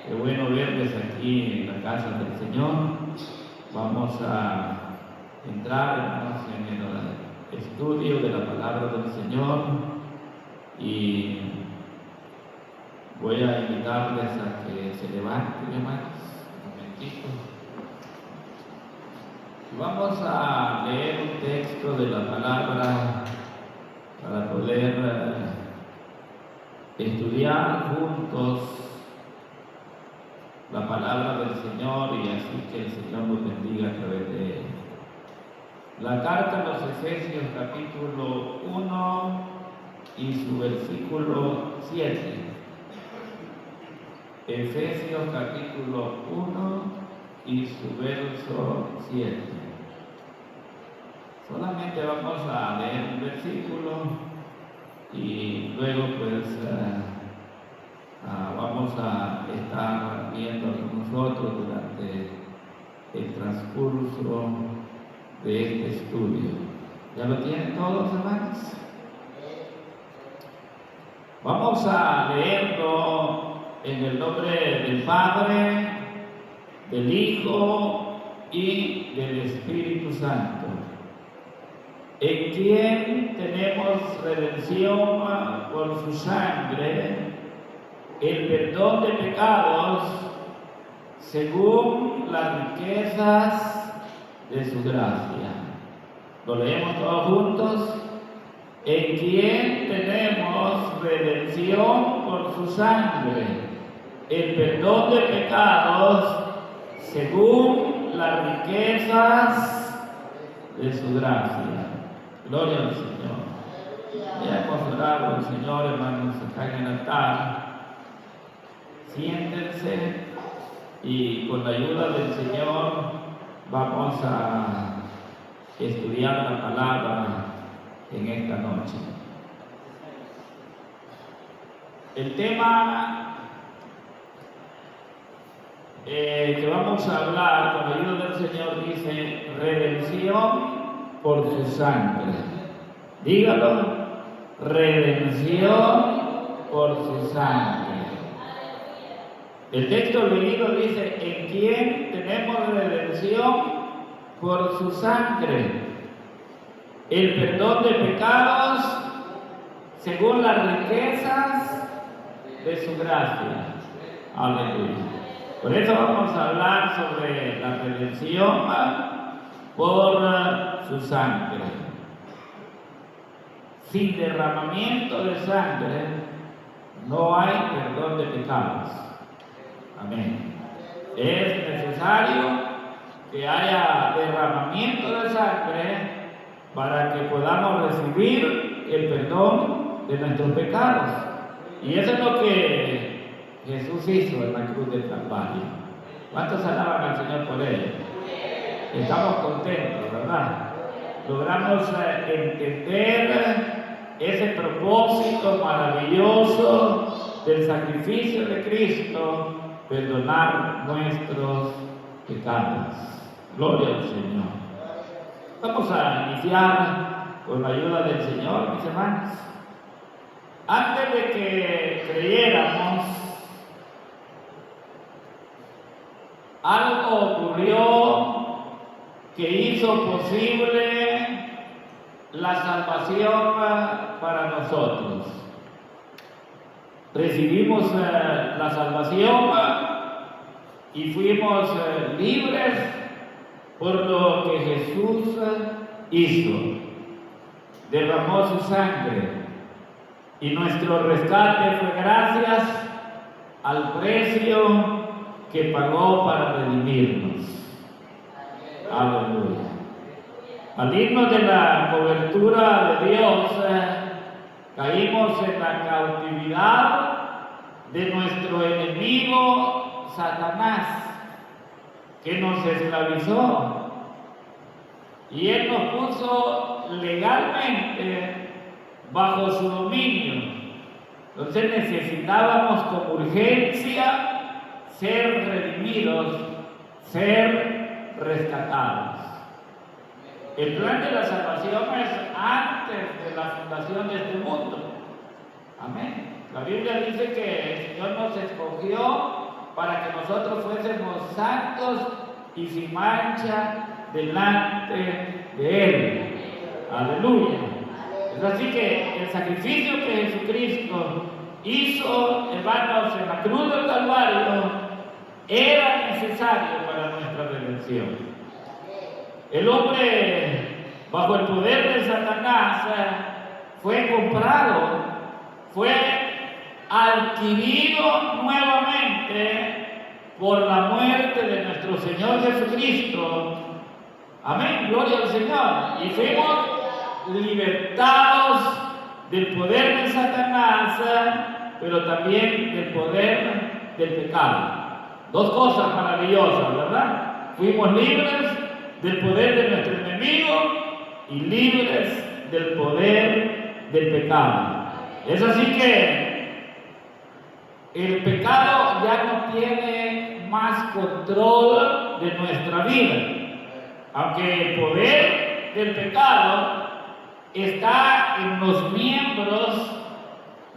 Qué bueno verles aquí en la casa del Señor. Vamos a entrar, hermanos, en el estudio de la palabra del Señor y voy a invitarles a que se levanten, hermanos, un momentito. Y vamos a leer un texto de la palabra para poder estudiar juntos la palabra del Señor y así que el Señor nos bendiga a través de él. La carta a los Efesios capítulo 1 y su versículo 7. Efesios capítulo 1 y su verso 7. Solamente vamos a leer un versículo y luego pues vamos a estar viendo nosotros durante el transcurso de este estudio. ¿Ya lo tienen todos, hermanos? Vamos a leerlo en el nombre del Padre, del Hijo y del Espíritu Santo, en quien tenemos redención por su sangre, el perdón de pecados según las riquezas de su gracia. Lo leemos todos juntos. En quien tenemos redención por su sangre, el perdón de pecados según las riquezas de su gracia. Gloria al Señor. Ya hemos orado al Señor, hermanos, acá en el altar. Siéntense y con la ayuda del Señor vamos a estudiar la palabra en esta noche. El tema que vamos a hablar con la ayuda del Señor dice redención por su sangre. Dígalo, redención por su sangre. El texto leído dice, en quien tenemos redención por su sangre, el perdón de pecados según las riquezas de su gracia. Aleluya. Por eso vamos a hablar sobre la redención por su sangre. Sin derramamiento de sangre no hay perdón de pecados. Amén. Es necesario que haya derramamiento de sangre para que podamos recibir el perdón de nuestros pecados. Y eso es lo que Jesús hizo en la cruz del Calvario. ¿Cuántos alaban al Señor por ello? Estamos contentos, ¿verdad? Logramos entender ese propósito maravilloso del sacrificio de Cristo, perdonar nuestros pecados. Gloria al Señor. Vamos a iniciar con la ayuda del Señor, mis hermanos. Antes de que creyéramos, algo ocurrió que hizo posible la salvación para nosotros. Recibimos la salvación y fuimos libres por lo que Jesús hizo. Derramó su sangre y nuestro rescate fue gracias al precio que pagó para redimirnos. Aleluya. Al irnos de la cobertura de Dios, caímos en la cautividad de nuestro enemigo Satanás, que nos esclavizó, y él nos puso legalmente bajo su dominio. Entonces necesitábamos con urgencia ser redimidos, ser rescatados. El plan de la salvación es antes de la fundación de este mundo. Amén. La Biblia dice que el Señor nos escogió para nosotros fuésemos santos y sin mancha delante de Él. Aleluya. Es así que el sacrificio que Jesucristo hizo, hermanos, en la cruz del Calvario, era necesario para nuestra redención. El hombre, bajo el poder de Satanás, fue comprado, fue adquirido nuevamente por la muerte de nuestro Señor Jesucristo. Amén, gloria al Señor. Y fuimos libertados del poder de Satanás, pero también del poder del pecado. Dos cosas maravillosas, ¿verdad? Fuimos libres del poder de nuestro enemigo y libres del poder del pecado. Es así que el pecado ya no tiene más control de nuestra vida, aunque el poder del pecado está en los miembros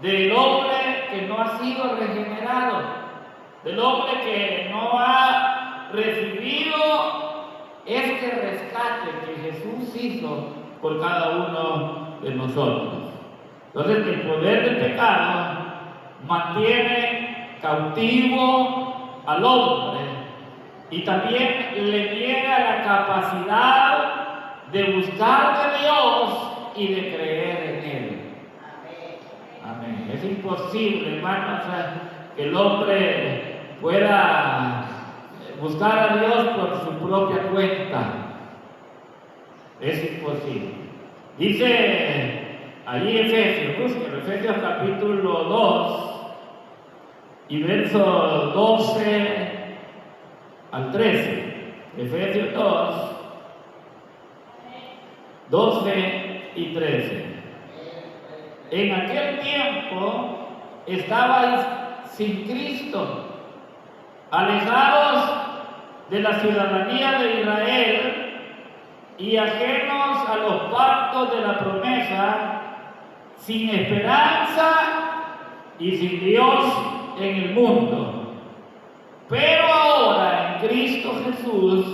del hombre que no ha sido regenerado, del hombre que no ha recibido este rescate que Jesús hizo por cada uno de nosotros. Entonces, el poder del pecado mantiene cautivo al hombre y también le niega la capacidad de buscar de Dios y de creer en Él. Amén. Es imposible, hermanos, que el hombre pueda buscar a Dios por su propia cuenta. Es imposible. Dice allí Efesios capítulo 2 y versos 12 al 13. Efesios 2, 12 y 13. En aquel tiempo estabais sin Cristo, alejados de la ciudadanía de Israel y ajenos a los pactos de la promesa, sin esperanza y sin Dios en el mundo. Pero ahora en Cristo Jesús,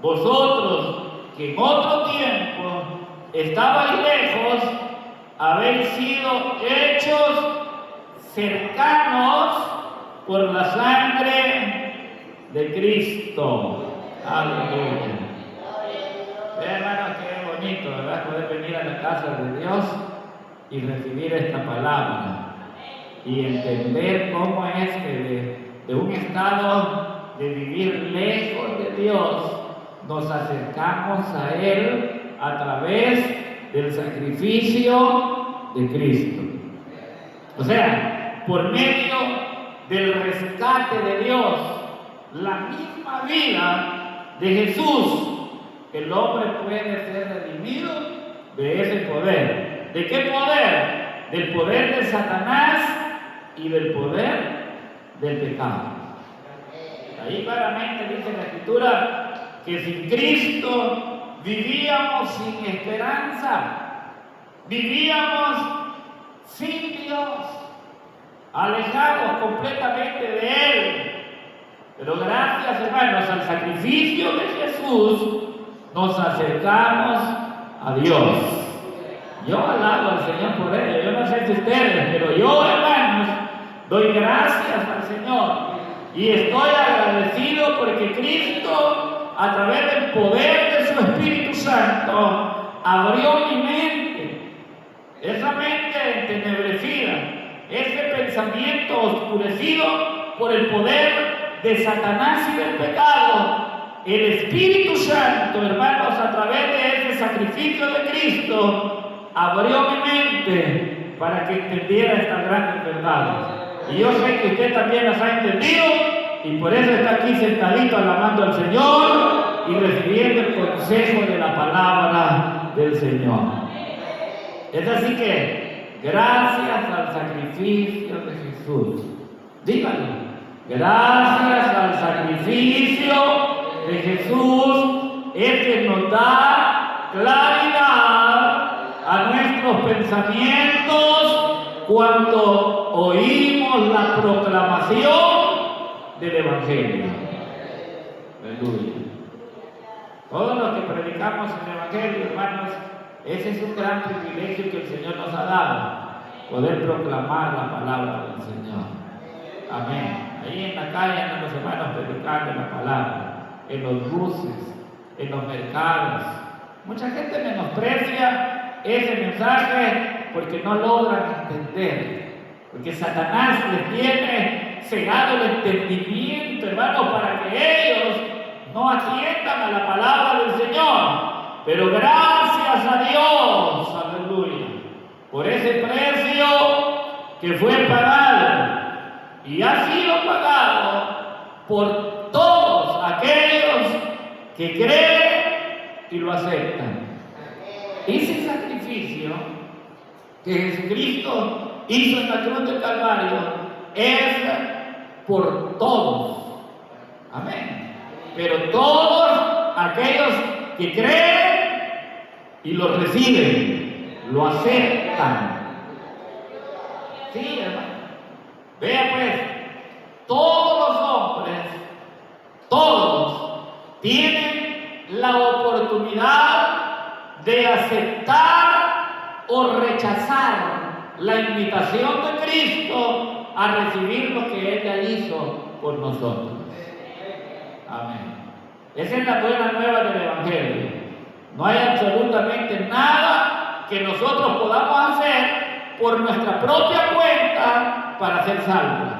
vosotros que en otro tiempo estabais lejos, habéis sido hechos cercanos por la sangre de Cristo. Aleluya. Vean, hermanos, qué bonito, ¿verdad? Poder venir a la casa de Dios y recibir esta palabra y entender cómo es que de un estado de vivir lejos de Dios nos acercamos a Él a través del sacrificio de Cristo. O sea, por medio del rescate de Dios, la misma vida de Jesús, el hombre puede ser redimido de ese poder. ¿De qué poder? Del poder de Satanás y del poder del pecado. Ahí claramente dice la Escritura que sin Cristo vivíamos sin esperanza, vivíamos sin Dios, alejados completamente de Él. Pero gracias, hermanos, al sacrificio de Jesús, nos acercamos a Dios. Yo alabo al Señor por ello. Yo no sé si ustedes, pero yo, hermanos, doy gracias al Señor y estoy agradecido porque Cristo, a través del poder de su Espíritu Santo, abrió mi mente, esa mente entenebrecida, ese pensamiento oscurecido por el poder de Satanás y del pecado. El Espíritu Santo, hermanos, a través de ese sacrificio de Cristo, abrió mi mente para que entendiera estas grandes verdades. Y yo sé que usted también las ha entendido y por eso está aquí sentadito alabando al Señor y recibiendo el consejo de la palabra del Señor. Es así que, gracias al sacrificio de Jesús, díganlo, gracias al sacrificio de Jesús, es que nos da claridad a nuestros pensamientos cuando oímos la proclamación del Evangelio. Aleluya. Todos los que predicamos el Evangelio, hermanos, ese es un gran privilegio que el Señor nos ha dado, poder proclamar la palabra del Señor. Amén. Ahí en la calle andan los hermanos predicando la palabra, en los buses, en los mercados. Mucha gente menosprecia ese mensaje porque no logran entender, porque Satanás les tiene cegado el entendimiento, hermanos, para que ellos no atiendan a la palabra del Señor. Pero gracias a Dios, aleluya, por ese precio que fue pagado y ha sido pagado por todos aquellos que creen y lo aceptan. Ese sacrificio que Jesucristo hizo en la cruz del Calvario es por todos. Amén. Pero todos aquellos que creen y lo reciben, lo aceptan. Sí, hermano. Vea pues, todos los hombres, todos, tienen la oportunidad de aceptar o rechazar la invitación de Cristo a recibir lo que Él ya hizo por nosotros. Amén. Esa es la buena nueva del Evangelio. No hay absolutamente nada que nosotros podamos hacer por nuestra propia cuenta para ser salvos.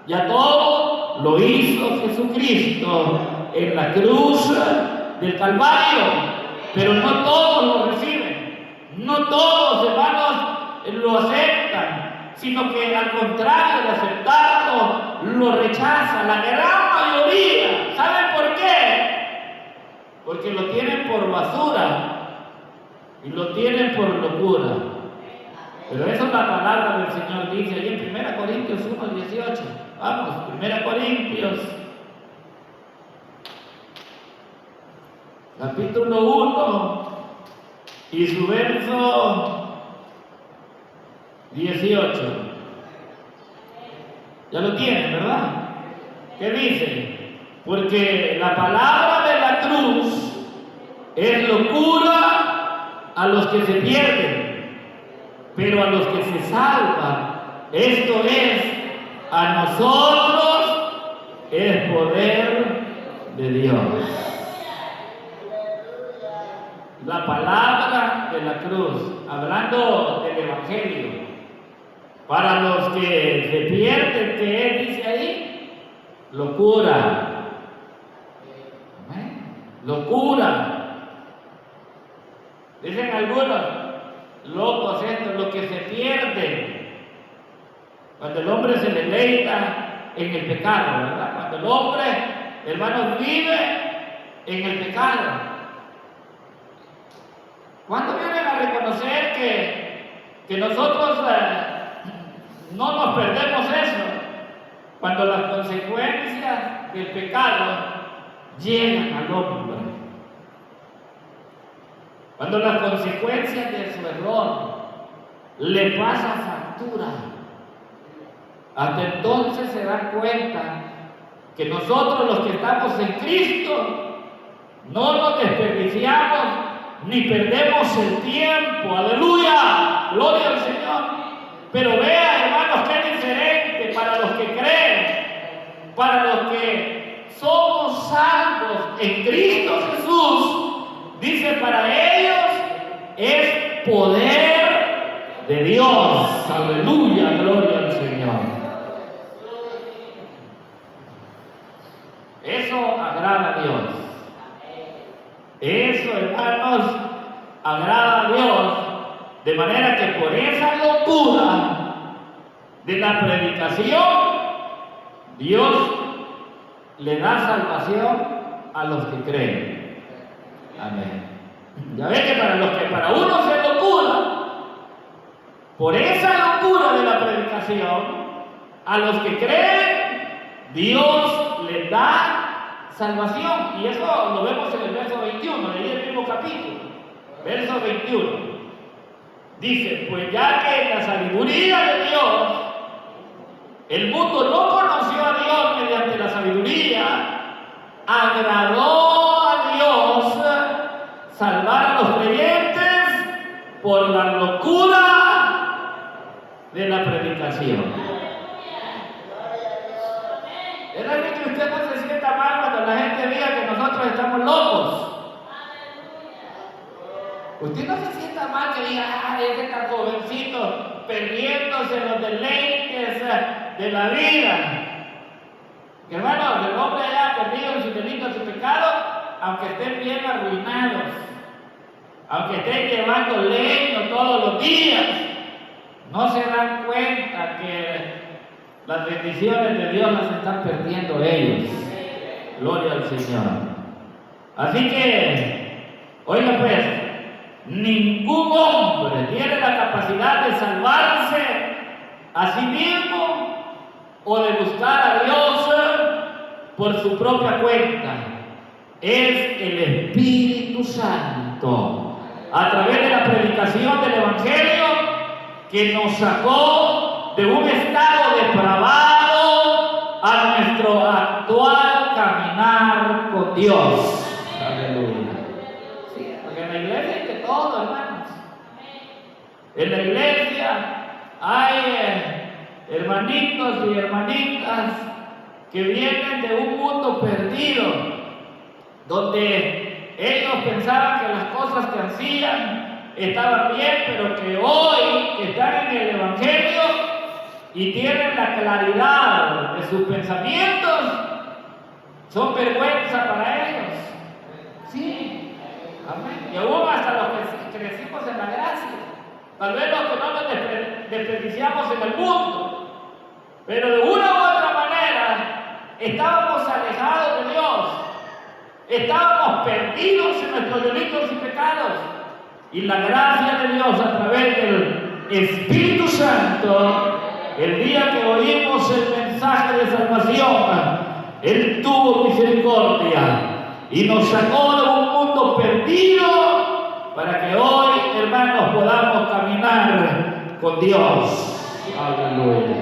Ya todo lo hizo Jesucristo en la cruz del Calvario, pero no todos lo reciben, no todos, hermanos, lo aceptan, sino que al contrario de aceptarlo, lo rechazan, la gran mayoría. ¿Saben por qué? Porque lo tienen por basura y lo tienen por locura. Pero eso es la palabra del Señor, dice ahí en 1 Corintios 1:18. Vamos, 1 Corintios, capítulo 1 y su verso 18. Ya lo tienen, ¿verdad? ¿Qué dice? Porque la palabra de la cruz es locura a los que se pierden, pero a los que se salvan, esto es, a nosotros, es poder de Dios. La palabra de la cruz, hablando del Evangelio, para los que se pierden, que Él dice ahí, locura. Locura. Dicen algunos, locos estos, los que se pierden. Cuando el hombre se deleita en el pecado, ¿verdad? Cuando el hombre, hermanos, vive en el pecado. ¿Cuándo vienen a reconocer que nosotros no nos perdemos eso? Cuando las consecuencias del pecado llegan al hombre. Cuando las consecuencias de su error le pasa factura. Hasta entonces se dan cuenta que nosotros los que estamos en Cristo no nos desperdiciamos ni perdemos el tiempo. Aleluya, gloria al Señor. Pero vea, hermanos, qué diferente para los que creen, para los que somos salvos en Cristo Jesús. Dice, para ellos es poder de Dios. Aleluya, gloria al Señor. Eso agrada a Dios. Eso, hermanos, agrada a Dios. De manera que por esa locura de la predicación, Dios le da salvación a los que creen. Amén. Ya ven que para unos es locura, por esa locura de la predicación, a los que creen, Dios les da salvación. Y eso lo vemos en el verso 21, leí el mismo capítulo, verso 21. Dice, pues ya que en la sabiduría de Dios, el mundo no conoció a Dios mediante la sabiduría, agradó a Dios salvar a los creyentes por la locura de la predicación. Es decir, que usted no se sienta mal cuando la gente diga que nosotros estamos locos. Usted no se sienta mal que diga, ese tan jovencito perdiéndose los deleites de la vida. Que hermanos, el hombre haya perdido en sus delitos y pecados, aunque estén bien arruinados, aunque estén llevando leño todos los días, no se dan cuenta que las bendiciones de Dios las están perdiendo ellos. Gloria al Señor. Así que, oiga pues, ningún hombre tiene la capacidad de salvarse a sí mismo o de buscar a Dios por su propia cuenta. Es el Espíritu Santo, a través de la predicación del Evangelio, que nos sacó de un estado depravado a nuestro actual caminar con Dios. Aleluya. Sí, porque en la iglesia hay de todo, hermanos. En la iglesia hay hermanitos y hermanitas que vienen de un mundo perdido, donde ellos pensaban que las cosas que hacían estaban bien, pero que hoy están en el Evangelio y tienen la claridad de sus pensamientos, son vergüenza para ellos. Sí, amén. Y aún hasta los que crecimos en la gracia, tal vez los que no nos desperdiciamos en el mundo, pero de una u otra manera estábamos alejados de Dios, estábamos perdidos en nuestros delitos y pecados, y la gracia de Dios a través del Espíritu Santo, el día que oímos el mensaje de salvación, Él tuvo misericordia y nos sacó de un mundo perdido para que hoy, hermanos, podamos caminar con Dios. Aleluya.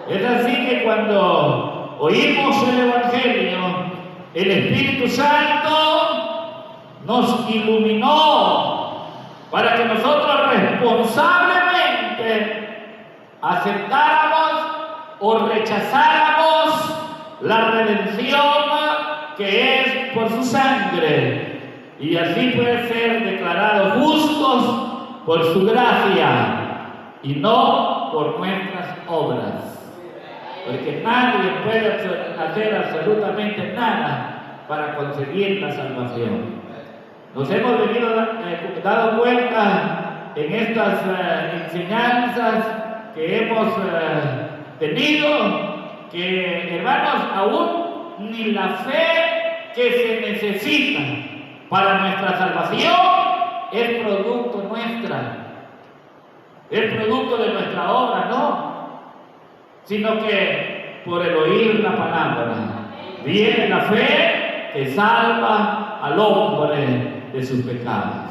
Es así que cuando oímos el Evangelio, el Espíritu Santo nos iluminó para que nosotros responsablemente aceptáramos o rechazáramos la redención que es por su sangre, y así puede ser declarados justos por su gracia y no por nuestras obras, porque nadie puede hacer absolutamente nada para conseguir la salvación. Nos hemos venido dado cuenta en estas enseñanzas que hemos tenido, que, hermanos, aún ni la fe que se necesita para nuestra salvación es producto nuestra, es producto de nuestra obra, no, sino que por el oír la palabra viene la fe que salva al hombre de sus pecados.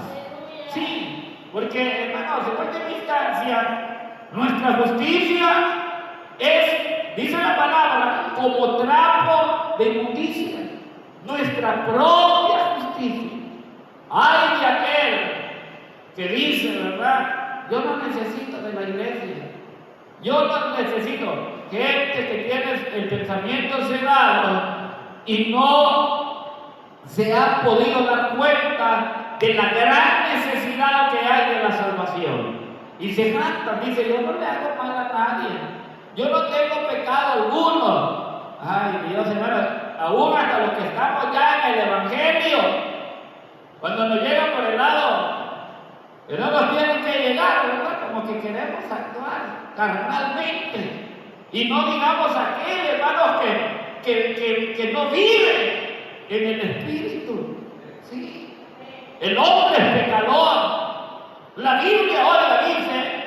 Sí, porque, hermanos, en última instancia, nuestra justicia es, dice la palabra, como trapo de inmundicia, nuestra propia justicia. Ay de aquel que dice, ¿verdad? Yo no necesito de la iglesia, yo no necesito gente que tiene el pensamiento cegado y no se ha podido dar cuenta de la gran necesidad que hay de la salvación. Y se jactan, dice, yo no le hago mal a nadie, yo no tengo pecado alguno. Ay Dios, hermano, aún hasta los que estamos ya en el Evangelio, cuando nos llegan por el lado que no nos tienen que llegar, ¿verdad? Como que queremos actuar carnalmente, y no digamos aquel, hermanos, que no vive en el Espíritu. ¿Sí? El hombre es pecador. La Biblia ahora dice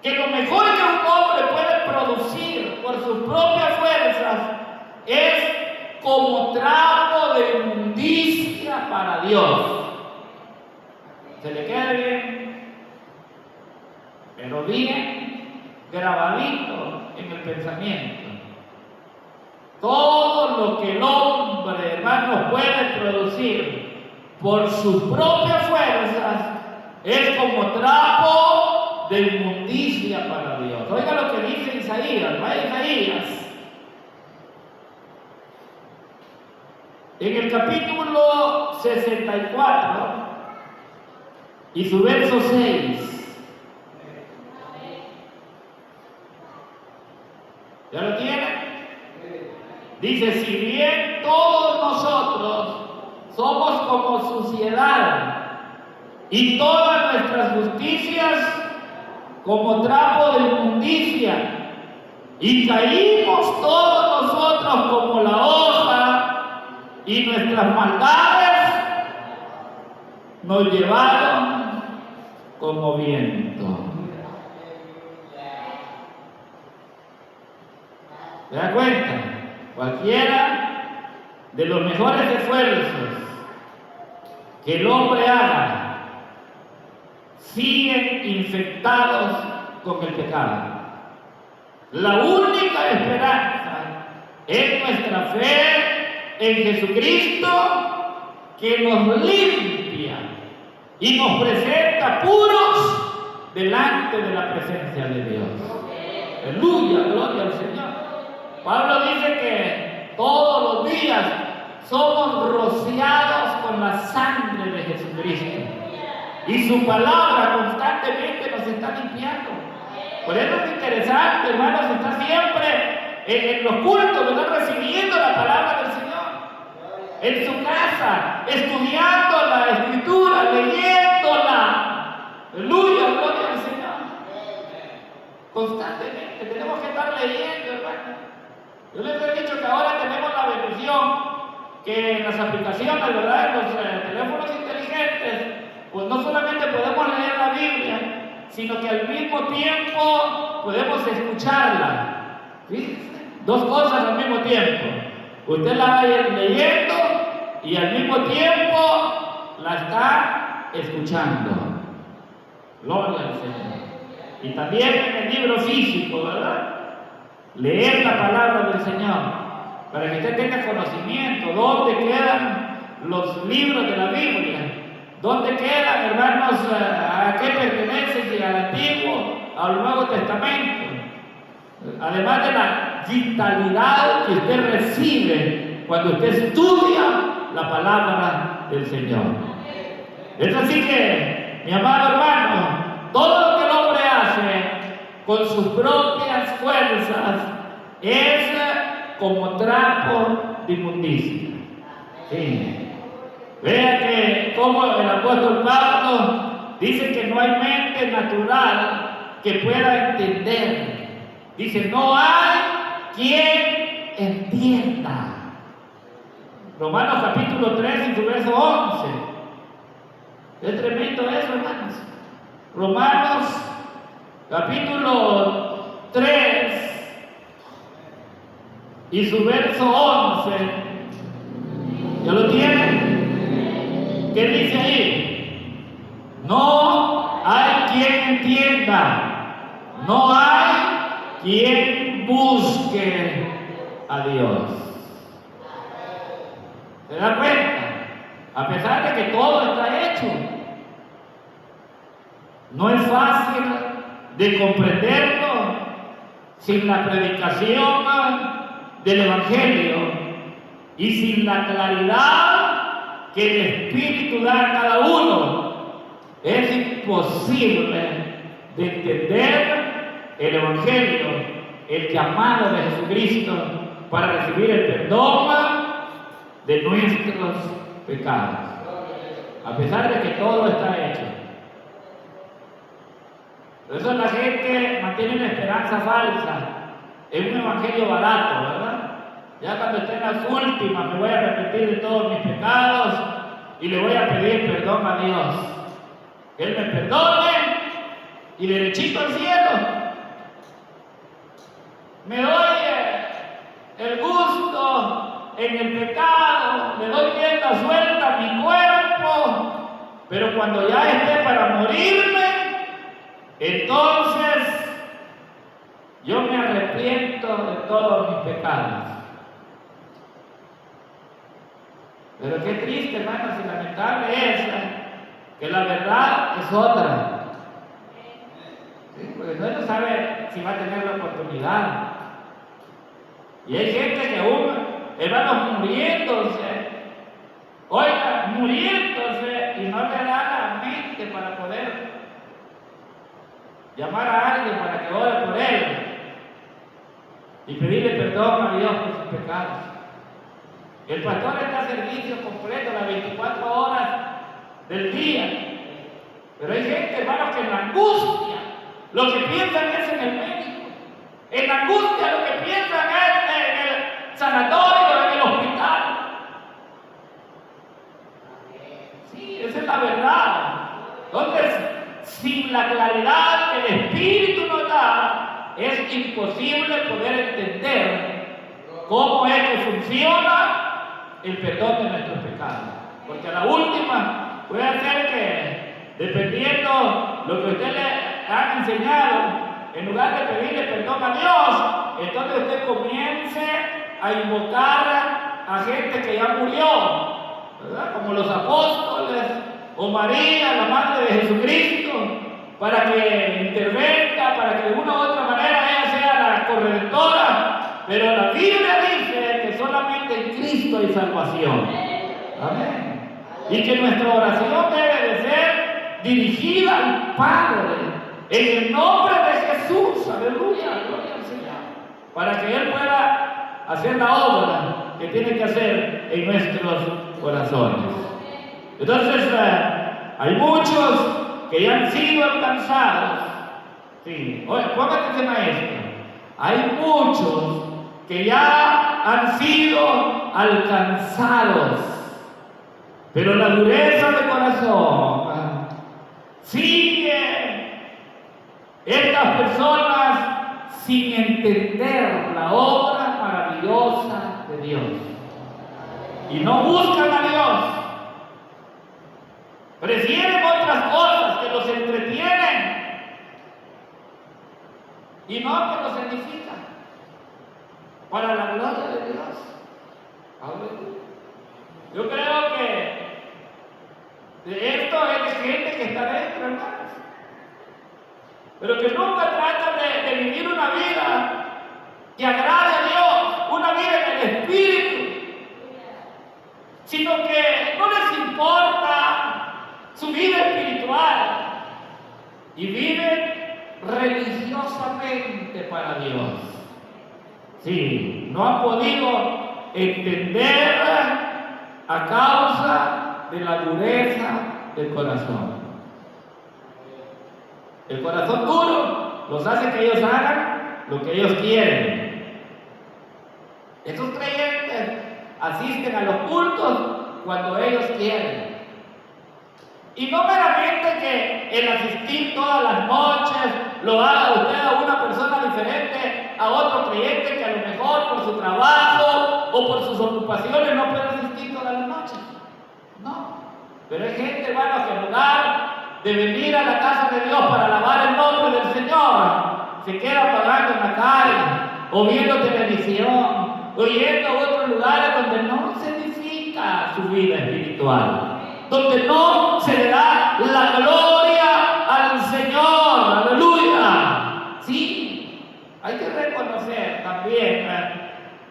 que lo mejor que un hombre puede producir por sus propias fuerzas es como trapo de inmundicia para Dios. Se le queda bien, pero bien grabadito en el pensamiento. todo lo que el hombre, hermano, puede producir por sus propias fuerzas es como trapo de inmundicia para Dios. Oiga lo que dice Isaías, vaya Isaías. En el capítulo 64 y su verso 6. ¿Ya lo tienen? Dice, si bien todos nosotros somos como suciedad y todas nuestras justicias como trapo de inmundicia, y caímos todos nosotros como la hoja, y nuestras maldades nos llevaron como viento. ¿Se da cuenta? Cualquiera de los mejores esfuerzos que el hombre haga siguen infectados con el pecado. La única esperanza es nuestra fe en Jesucristo, que nos limpia y nos presenta puros delante de la presencia de Dios. Aleluya, gloria al Señor. Pablo dice que todos los días somos rociados con la sangre de Jesucristo. Y su palabra constantemente nos está limpiando. Por eso es interesante, hermanos, estar siempre en los cultos, ¿verdad? Recibiendo la palabra del Señor. En su casa, estudiando la Escritura, leyéndola. Aleluya, gloria al Señor. Constantemente tenemos que estar leyendo, hermano. Yo les he dicho que ahora tenemos la bendición que en las aplicaciones, ¿verdad? En los teléfonos inteligentes, pues no solamente podemos leer la Biblia, sino que al mismo tiempo podemos escucharla. ¿Sí? Dos cosas al mismo tiempo. Usted la va a ir leyendo y al mismo tiempo la está escuchando. Gloria al Señor. Y también en el libro físico, ¿verdad? Leer la palabra del Señor, para que usted tenga conocimiento. ¿Dónde quedan los libros de la Biblia? ¿Dónde quedan, hermanos, a qué pertenecen, si al Antiguo, al Nuevo Testamento? Además de la vitalidad que usted recibe cuando usted estudia la palabra del Señor. Es así que, mi amado hermano, todo lo que el hombre hace con sus propias fuerzas es como trapo de inmundicia. Sí. Vea que como el apóstol Pablo dice que no hay mente natural que pueda entender. Dice, no hay quien entienda. Romanos capítulo 3 y su verso 11. Es tremendo eso, hermanos. Romanos capítulo 3 y su verso 11. ¿Ya lo tienen? ¿Qué dice ahí? No hay quien entienda, no hay quien busque a Dios. ¿Se da cuenta? A pesar de que todo está hecho, no es fácil de comprenderlo sin la predicación del Evangelio y sin la claridad que el Espíritu da a cada uno. Es imposible de entender el Evangelio, el llamado de Jesucristo para recibir el perdón de nuestros pecados, a pesar de que todo está hecho. Por eso la gente mantiene una esperanza falsa en un evangelio barato, ¿verdad? Ya cuando esté en las últimas me voy a arrepentir de todos mis pecados y le voy a pedir perdón a Dios. Que Él me perdone y derechito al cielo. Me doy el gusto en el pecado, le doy rienda suelta a mi cuerpo, pero cuando ya esté para morirme, entonces yo me arrepiento de todos mis pecados. Pero qué triste, hermanos, y lamentable es que la verdad es otra. ¿Sí? Porque uno no sabe si va a tener la oportunidad. Y hay gente que aún, hermanos, muriéndose, oiga, muriéndose, y no le da la mente para poder llamar a alguien para que ore por él y pedirle perdón a Dios por sus pecados. El pastor está a servicio completo las 24 horas del día. Pero hay gente, hermanos, que en la angustia lo que piensan es en el médico. En la angustia lo que piensan es en el sanatorio, en el hospital. Sí, esa es la verdad. Entonces, sin la claridad que el Espíritu nos da, es imposible poder entender cómo es que funciona el perdón de nuestros pecados. Porque a la última puede ser que, dependiendo lo que usted le han enseñado, en lugar de pedirle perdón a Dios, entonces usted comience a invocar a gente que ya murió, ¿verdad? Como los apóstoles o María, la madre de Jesucristo, para que intervenga, para que de una u otra manera ella sea la corredentora. Pero la Biblia dice que solamente en Cristo hay salvación. Amén. Y que nuestra oración debe de ser dirigida al Padre en el nombre de Jesús. Aleluya, gloria al Señor. Para que Él pueda hacer la obra que tiene que hacer en nuestros corazones. Entonces, hay muchos que ya han sido alcanzados. Sí, oye, póngate atención a esto. Hay muchos que ya han sido alcanzados, pero la dureza de corazón sigue estas personas sin entender la obra maravillosa de Dios y no buscan a Dios. Prefieren otras cosas que los entretienen y no que los edifican para la gloria de Dios. Aleluya. Yo creo que de esto es de gente que está dentro, hermanos, pero que nunca tratan de vivir una vida que agrade a Dios, una vida en el Espíritu, sino que no les importa su vida espiritual y viven religiosamente para Dios. Sí, no han podido entender a causa de la dureza del corazón. El corazón duro los hace que ellos hagan lo que ellos quieren. Estos creyentes asisten a los cultos cuando ellos quieren. Y no meramente que el asistir todas las noches lo haga usted a una persona diferente a otro creyente que a lo mejor por su trabajo o por sus ocupaciones no puede asistir todas las noches. No. Pero hay gente, hermano, que en lugar de venir a la casa de Dios para alabar el nombre del Señor, se queda pagando en la calle, o viendo televisión, o yendo a otros lugares donde no se edifica su vida espiritual, donde no se le da la gloria al Señor. Aleluya. Sí, hay que reconocer también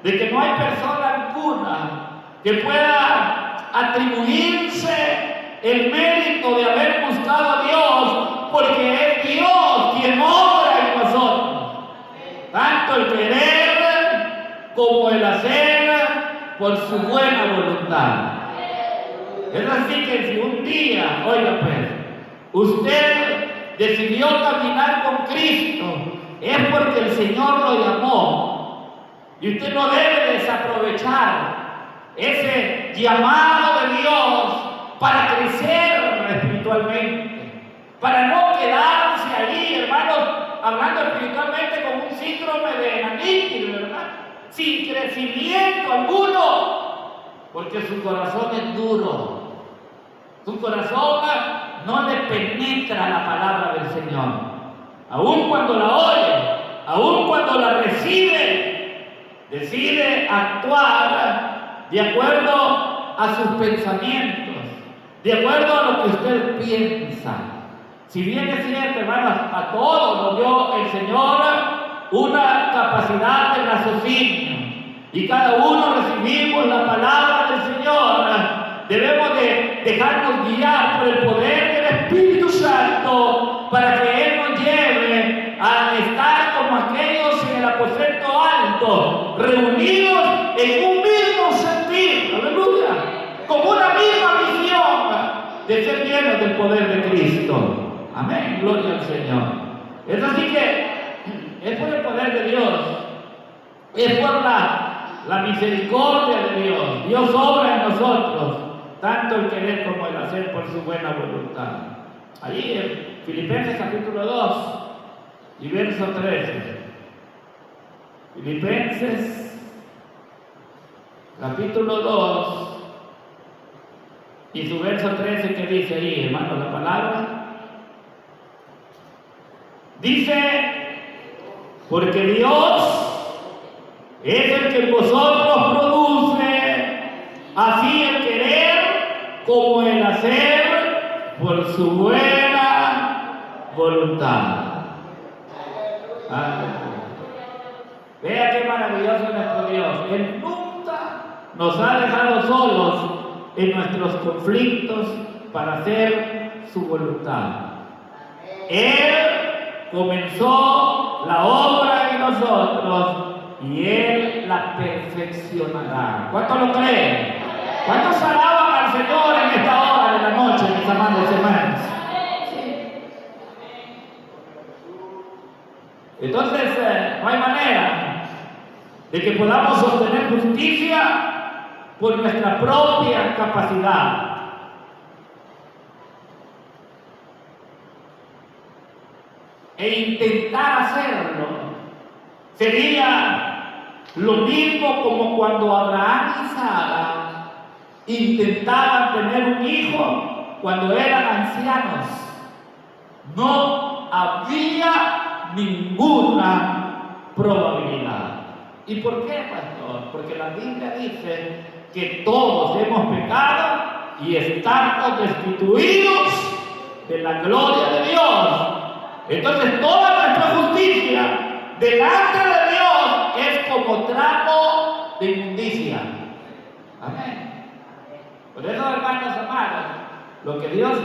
de que no hay persona alguna que pueda atribuirse el mérito de haber buscado a Dios, porque es Dios quien obra en nosotros, tanto el querer como el hacer por su buena voluntad. Es así que si un día, oiga pues, usted decidió caminar con Cristo, es porque el Señor lo llamó, y usted no debe desaprovechar ese llamado de Dios para crecer espiritualmente, para no quedarse ahí, hermanos, hablando espiritualmente como un síndrome de Naníquil, ¿verdad? Sin crecimiento alguno, porque su corazón es duro. Su corazón no le penetra la palabra del Señor. Aun cuando la oye, aun cuando la recibe, decide actuar de acuerdo a sus pensamientos, de acuerdo a lo que usted piensa. Si bien es cierto, hermanos, a todos nos dio el Señor una capacidad de raciocinio y cada uno recibimos la palabra del Señor, debemos de dejarnos guiar por el poder del Espíritu Santo para que Él nos lleve a estar como aquellos en el aposento alto, reunidos en un mismo sentir, aleluya, con una misma visión de ser llenos del poder de Cristo. Amén, gloria al Señor. Es así que es por el poder de Dios, es por la misericordia de Dios. Dios obra en nosotros, tanto el querer como el hacer por su buena voluntad. Allí en Filipenses capítulo 2 y verso 13. Filipenses capítulo 2 y su verso 13, que dice ahí, hermano, la palabra. Dice, porque Dios es el que en vosotros produce así el querer como el hacer por su buena voluntad. Vea qué maravilloso es nuestro Dios. Él nunca nos ha dejado solos en nuestros conflictos para hacer su voluntad. Él comenzó la obra en nosotros y Él la perfeccionará. ¿Cuántos lo creen? ¿Cuántos alaban al Señor en esta hora de la noche, mis amados hermanos? Entonces, no hay manera de que podamos obtener justicia por nuestra propia capacidad. E intentar hacerlo sería lo mismo como cuando Abraham y Sara intentaban tener un hijo cuando eran ancianos. No había ninguna probabilidad. ¿Y por qué, pastor? Porque la Biblia dice que todos hemos pecado y estamos destituidos de la gloria de Dios. Entonces toda nuestra justicia delante de Dios es como trapo de inmundicia. Amén. Por eso, hermanos amados, lo que Dios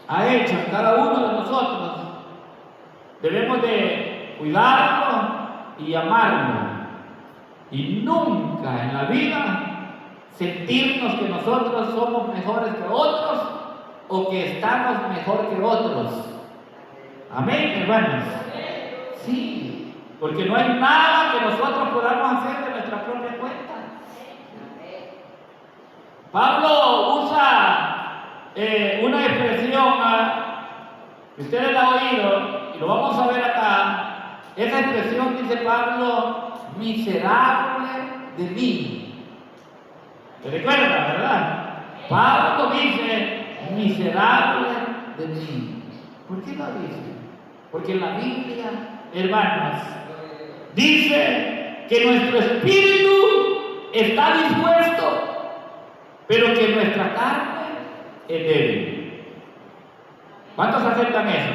ha hecho en cada uno de nosotros, debemos de cuidarlo y amarlo. Y nunca en la vida sentirnos que nosotros somos mejores que otros o que estamos mejor que otros. Amén, hermanos. Sí, porque no hay nada que nosotros podamos hacer de nuestra propia cuenta. Pablo usa una expresión que ustedes la han oído y lo vamos a ver acá. Esa expresión dice Pablo, miserable de mí. ¿Se recuerdan, verdad? Pablo dice, miserable de mí. ¿Por qué lo dice? Porque en la Biblia, hermanos, dice que nuestro espíritu está dispuesto, pero que nuestra carne es débil. ¿Cuántos aceptan eso?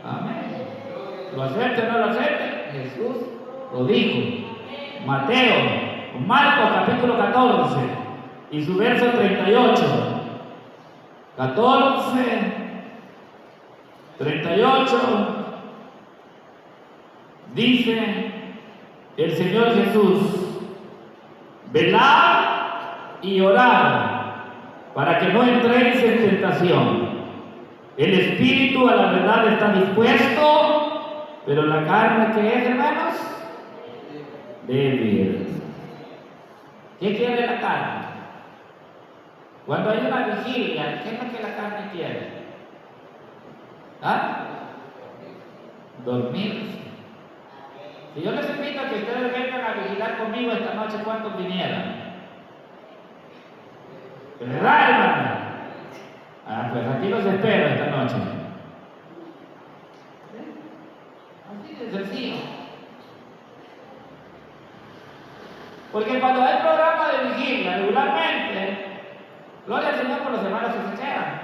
Amén. ¿Lo acepten o no lo acepten? Jesús lo dijo. Mateo, Marcos capítulo 14 y su verso 38. 38 dice el Señor Jesús: velad y orad para que no entréis en tentación. El espíritu a la verdad está dispuesto, pero la carne, ¿qué es, hermanos? Débil. ¿Qué quiere la carne? Cuando hay una vigilia, ¿qué es lo que la carne quiere? ¿Ah? Dormir. Si yo les invito a que ustedes vengan a vigilar conmigo esta noche, ¿cuántos vinieran? ¿Verdad, hermano? Pues aquí los espero esta noche. Así de sencillo. Porque cuando hay programa de vigilia, día, regularmente. Gloria al Señor por los hermanos que se quedan.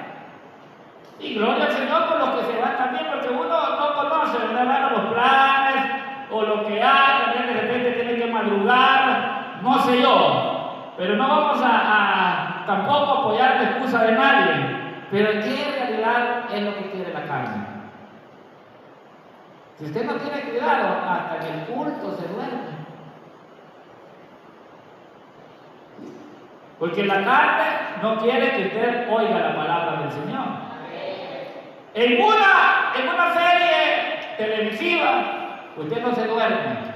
Y gloria al Señor por los que se van también, porque uno no conoce, ¿verdad, hermano? Los planes o lo que hay, también de repente tiene que madrugar, no sé yo. Pero no vamos a tampoco apoyar la excusa de nadie. Pero ¿qué en realidad es lo que quiere la carne? Si usted no tiene cuidado, hasta en el culto se duerme. Porque la carne no quiere que usted oiga la palabra del Señor. En una serie televisiva, usted no se duerme.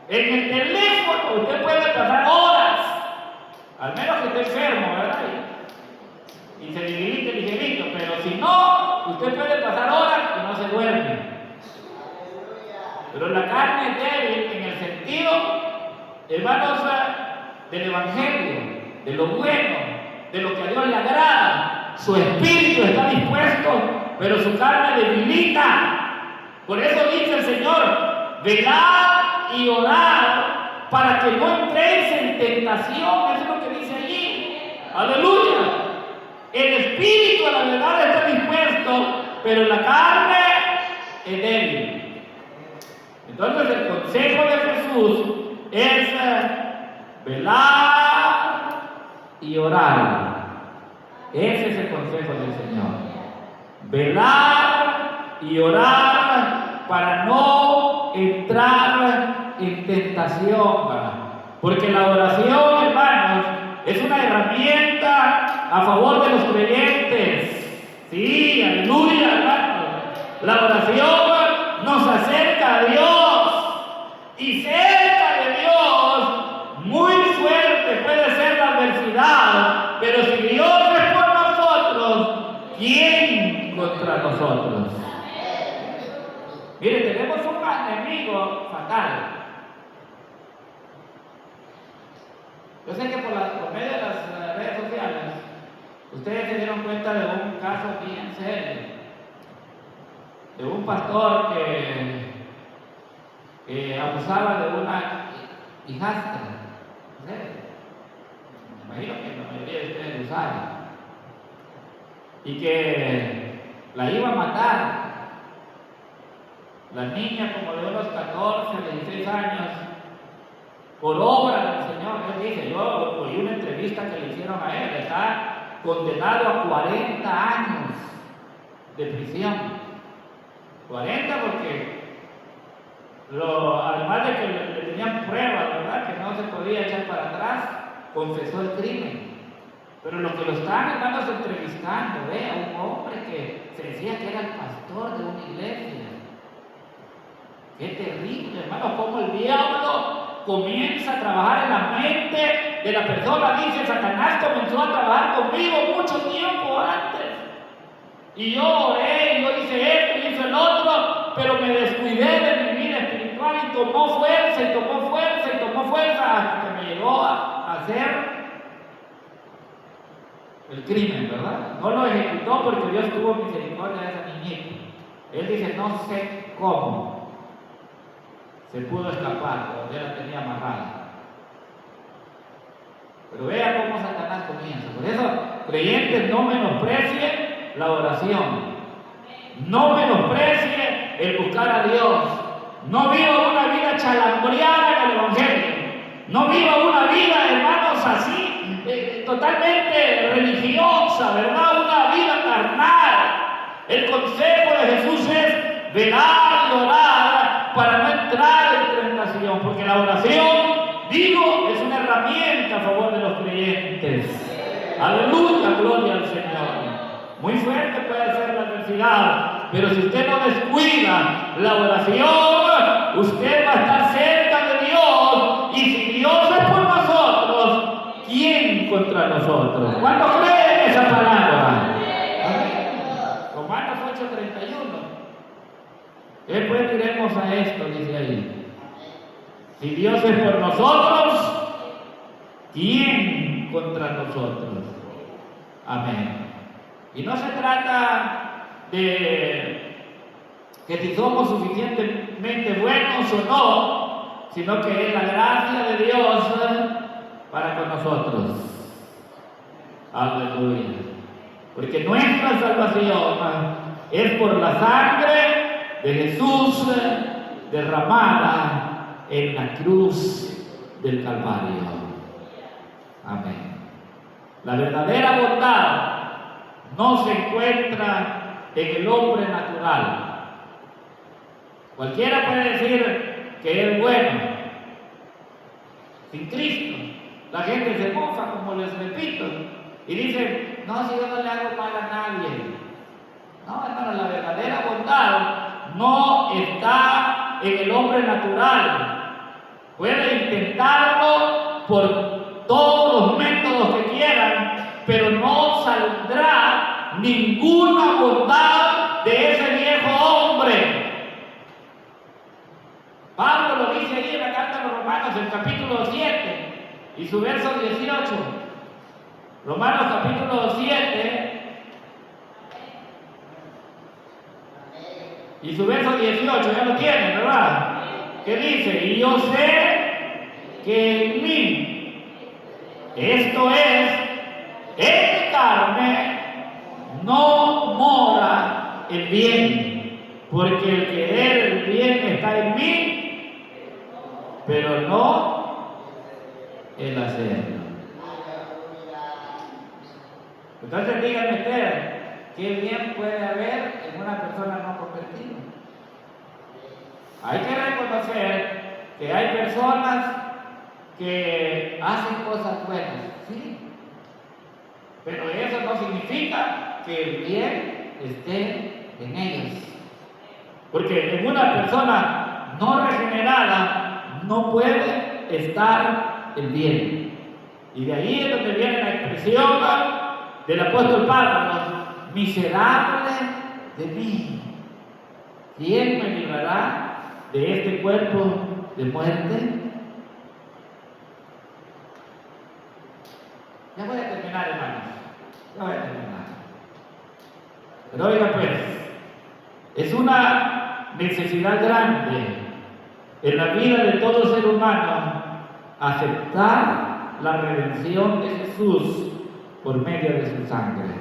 En el teléfono usted puede pasar horas, al menos que esté enfermo, ¿verdad? Y se debilite ligerito, pero si no, usted puede pasar horas y no se duerme. Pero la carne es débil en el sentido, hermanos, del Evangelio, de lo bueno, de lo que a Dios le agrada. Su espíritu está dispuesto, pero su carne debilita. Por eso dice el Señor: velad y orad para que no entréis en tentación. Eso es lo que dice allí. Aleluya. El espíritu a la verdad está dispuesto, pero la carne es débil. Entonces el consejo de Jesús es velar y orar. Ese es el consejo del Señor. Velar y orar para no entrar en tentación. Porque la oración, hermanos, es una herramienta a favor de los creyentes. Sí, aleluya, hermanos. La oración nos acerca a Dios. Y cerca de Dios, muy fuerte puede ser la adversidad, pero si Dios es por nosotros, ¿quién contra nosotros? Mire, tenemos un enemigo fatal. Yo sé que por medio de las redes sociales, ustedes se dieron cuenta de un caso bien serio, de un pastor que abusaba de una hijastra. ¿Sí? Me imagino que la mayoría de ustedes lo saben. Y que la iba a matar. La niña, como de unos 14, 16 años, por obra del Señor. Él dice, yo oí una entrevista que le hicieron a él, está condenado a 40 años de prisión. 40 porque además de que le tenían pruebas, ¿verdad?, que no se podía echar para atrás, confesó el crimen. Pero lo que lo están, hermanos, entrevistando, a un hombre que se decía que era el pastor de una iglesia. Qué terrible, hermano, cómo el diablo comienza a trabajar en la mente de la persona. Dice, Satanás comenzó a trabajar conmigo mucho tiempo antes. Y yo oré, y yo hice esto, y hice el otro, pero me descuidé de mi vida espiritual y tomó fuerza, y tomó fuerza, y tomó fuerza, hasta que me llegó a hacer el crimen, ¿verdad? No lo ejecutó porque Dios tuvo misericordia de esa niñita. Él dice, no sé cómo se pudo escapar, pero ya la tenía amarrada. Pero vea cómo Satanás comienza. Por eso, creyentes, no menosprecien la oración. No menosprecie el buscar a Dios. No viva una vida chalambreada en el Evangelio. No viva una vida, hermanos, así, totalmente religiosa, ¿verdad? Una vida carnal. El consejo de Jesús es velar y orar para no entrar en tentación, porque la oración, digo, es una herramienta a favor de los creyentes. Aleluya, gloria al Señor. Muy fuerte puede ser la adversidad, pero si usted no descuida la oración, usted va a estar cerca de Dios. Y si Dios es por nosotros, ¿quién contra nosotros? ¿Cuántos creen esa palabra? Romanos 8:31. Después diremos a esto, dice ahí. Si Dios es por nosotros, ¿quién contra nosotros? Amén. Y no se trata de que si somos suficientemente buenos o no, sino que es la gracia de Dios para con nosotros. Aleluya. Porque nuestra salvación es por la sangre de Jesús derramada en la cruz del Calvario. Amén. La verdadera bondad no se encuentra en el hombre natural. Cualquiera puede decir que es bueno. Sin Cristo, la gente se mofa, como les repito, y dice: no, si yo no le hago mal a nadie. No, hermano, la verdadera bondad no está en el hombre natural. Puede intentarlo por todos los métodos que quieran, pero no saldrá ninguna bondad de ese viejo hombre. Pablo lo dice ahí en la carta a los Romanos, el capítulo 7 y su verso 18. Romanos capítulo 7 y su verso 18, ya lo tienen, ¿verdad? ¿Qué dice? Y yo sé que en mí, esto es, en mi carne, no mora el bien, porque el querer el bien está en mí, pero no el hacerlo. Entonces díganme ustedes, ¿qué bien puede haber en una persona no convertida? Hay que reconocer que hay personas que hacen cosas buenas, sí, pero eso no significa que el bien esté en ellos. Porque en una persona no regenerada no puede estar el bien. Y de ahí es donde viene la expresión del apóstol Pablo: miserable de mí, ¿quién me librará de este cuerpo de muerte? Ya voy a terminar, hermanos. Ya voy a terminar. Pero oiga pues, es una necesidad grande en la vida de todo ser humano aceptar la redención de Jesús por medio de su sangre.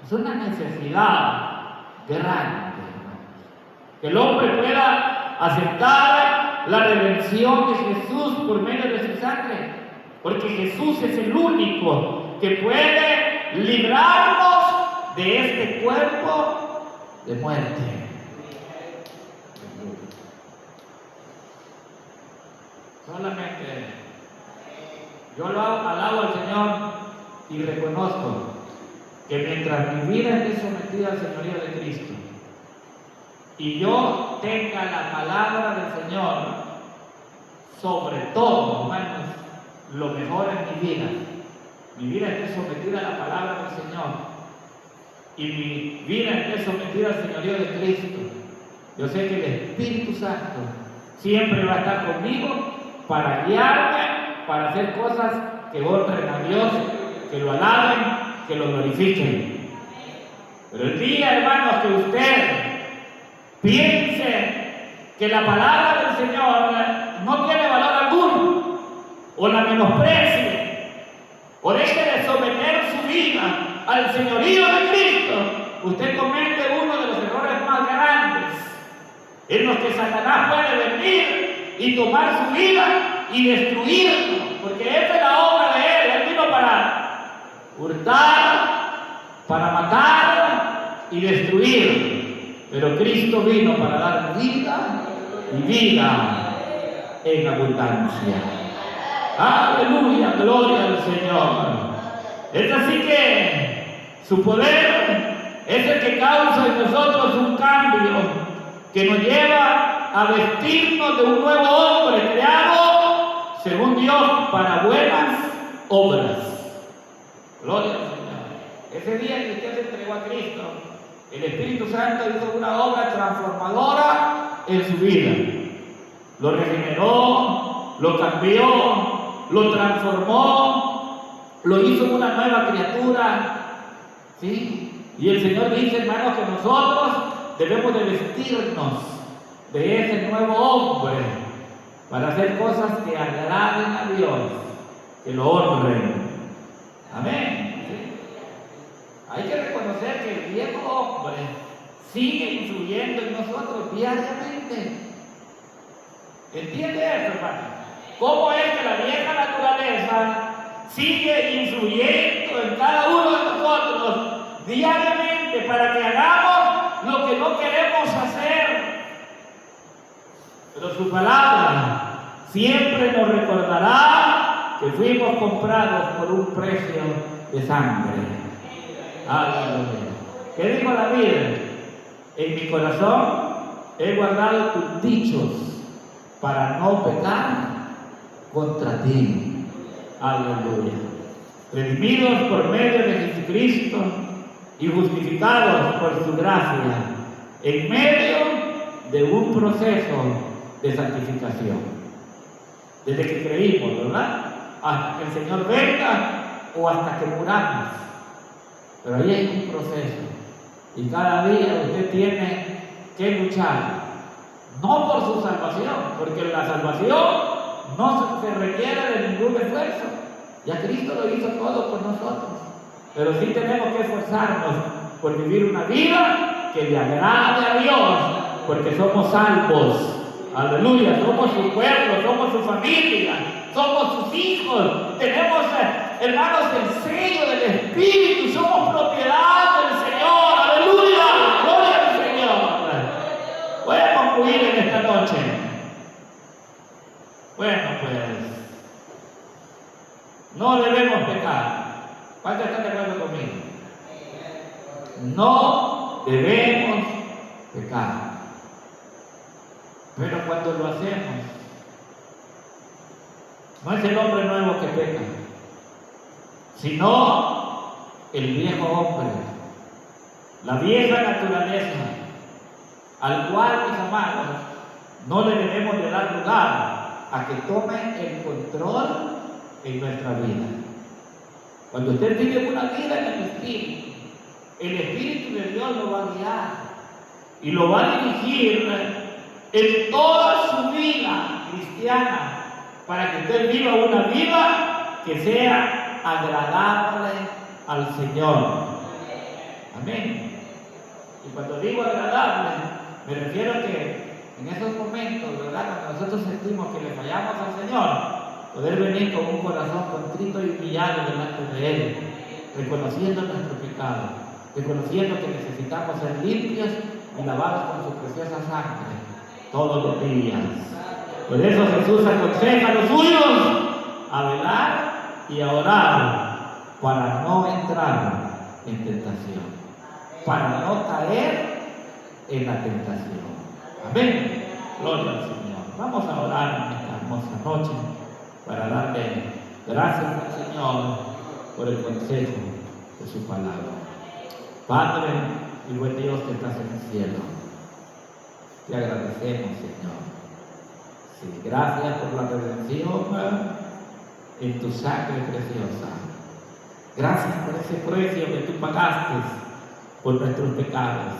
Es una necesidad grande, que el hombre pueda aceptar la redención de Jesús por medio de su sangre, porque Jesús es el único que puede librarnos de este cuerpo de muerte. Solamente yo alabo al Señor y reconozco que mientras mi vida esté sometida al señorío de Cristo y yo tenga la palabra del Señor sobre todo, hermanos, lo mejor en mi vida esté sometida a la palabra del Señor y mi vida esté sometida al señorío de Cristo, yo sé que el Espíritu Santo siempre va a estar conmigo para guiarme, para hacer cosas que honren a Dios, que lo alaben, que lo glorifiquen. Pero el día, hermanos, que usted piense que la palabra del Señor no tiene valor alguno, o la menosprecie, o deje de someter su vida al señorío de Cristo, usted comete uno de los errores más grandes en los que Satanás puede venir y tomar su vida y destruirlo, porque esa es la obra de él. Él vino para hurtar, para matar y destruir, pero Cristo vino para dar vida y vida en abundancia. Aleluya, gloria al Señor. Es así que su poder es el que causa en nosotros un cambio que nos lleva a vestirnos de un nuevo hombre creado según Dios para buenas obras. Gloria al Señor. Ese día que usted se entregó a Cristo, el Espíritu Santo hizo una obra transformadora en su vida. Lo regeneró, lo cambió, lo transformó, lo hizo una nueva criatura. ¿Sí? Y el Señor dice, hermanos, que nosotros debemos de vestirnos de ese nuevo hombre para hacer cosas que agraden a Dios, que lo honren. Amén. ¿Sí? Hay que reconocer que el viejo hombre sigue influyendo en nosotros diariamente. ¿Entiende esto, hermano? ¿Cómo es que la vieja naturaleza sigue influyendo en cada uno de nosotros diariamente para que hagamos lo que no queremos hacer? Pero su palabra siempre nos recordará que fuimos comprados por un precio de sangre. Aleluya. ¿Qué dijo David? En mi corazón he guardado tus dichos para no pecar contra ti. Aleluya. Redimidos por medio de Jesucristo y justificados por su gracia en medio de un proceso de santificación. Desde que creímos, ¿verdad? Hasta que el Señor venga o hasta que muramos. Pero ahí hay un proceso. Y cada día usted tiene que luchar. No por su salvación, porque la salvación no se requiere de ningún esfuerzo. Ya Cristo lo hizo todo por nosotros. Pero sí tenemos que esforzarnos por vivir una vida que le agrade a Dios, porque somos salvos. Aleluya, somos su pueblo, somos su familia, somos sus hijos. Tenemos, hermanos, el sello del Espíritu, somos propiedad del Señor. Aleluya, gloria al Señor. Voy a concluir en esta noche. Bueno, pues, no debemos pecar. ¿Cuántos están de acuerdo conmigo? No debemos pecar. Pero cuando lo hacemos, no es el hombre nuevo que peca, sino el viejo hombre, la vieja naturaleza, al cual, mis amados, no le debemos de dar lugar a que tome el control en nuestra vida. Cuando usted vive una vida en el Espíritu de Dios lo va a guiar y lo va a dirigir en toda su vida cristiana, para que usted viva una vida que sea agradable al Señor. Amén. Y cuando digo agradable, me refiero a que en esos momentos, ¿verdad?, cuando nosotros sentimos que le fallamos al Señor, poder venir con un corazón contrito y humillado delante de Él, reconociendo nuestro pecado, reconociendo que necesitamos ser limpios y lavados con su preciosa sangre todos los días. Por eso Jesús aconseja a los suyos a velar y a orar para no entrar en tentación, para no caer en la tentación. Amén. Gloria al Señor. Vamos a orar en esta hermosa noche para darle gracias al Señor por el consejo de su palabra. Padre y buen Dios que estás en el cielo, te agradecemos, Señor. Sí, gracias por la redención en tu sangre preciosa. Gracias por ese precio que tú pagaste por nuestros pecados.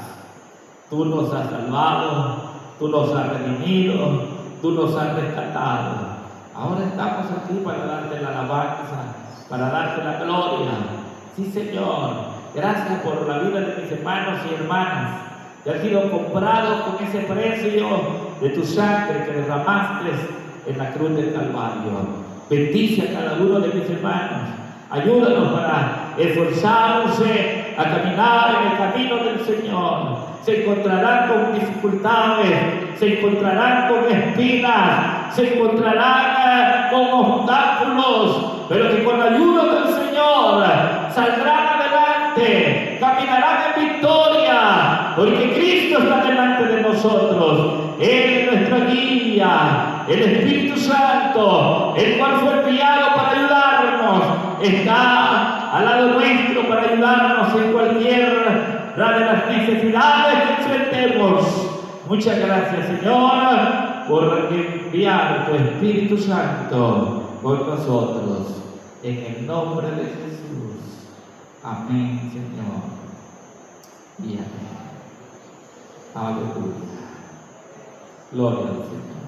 Tú nos has salvado, tú nos has redimido, tú nos has rescatado. Ahora estamos aquí para darte la alabanza, para darte la gloria. Sí, Señor. Gracias por la vida de mis hermanos y hermanas que han sido comprados con ese precio de tu sangre que derramaste en la cruz del Calvario. Bendice a cada uno de mis hermanos. Ayúdanos para esforzarse a caminar en el camino del Señor. Se encontrarán con dificultades, se encontrarán con espinas, se encontrarán con obstáculos, pero que con la ayuda del Señor saldrán adelante, caminarán en victoria, porque Cristo está delante de nosotros. Él es nuestra guía, el Espíritu Santo, el cual fue enviado para ayudarnos, está al lado nuestro para ayudarnos en cualquier de las necesidades que enfrentemos. Muchas gracias, Señor, por enviar tu Espíritu Santo por nosotros. En el nombre de Jesús. Amén, Señor. Y amén. Aleluya. Gloria al Señor.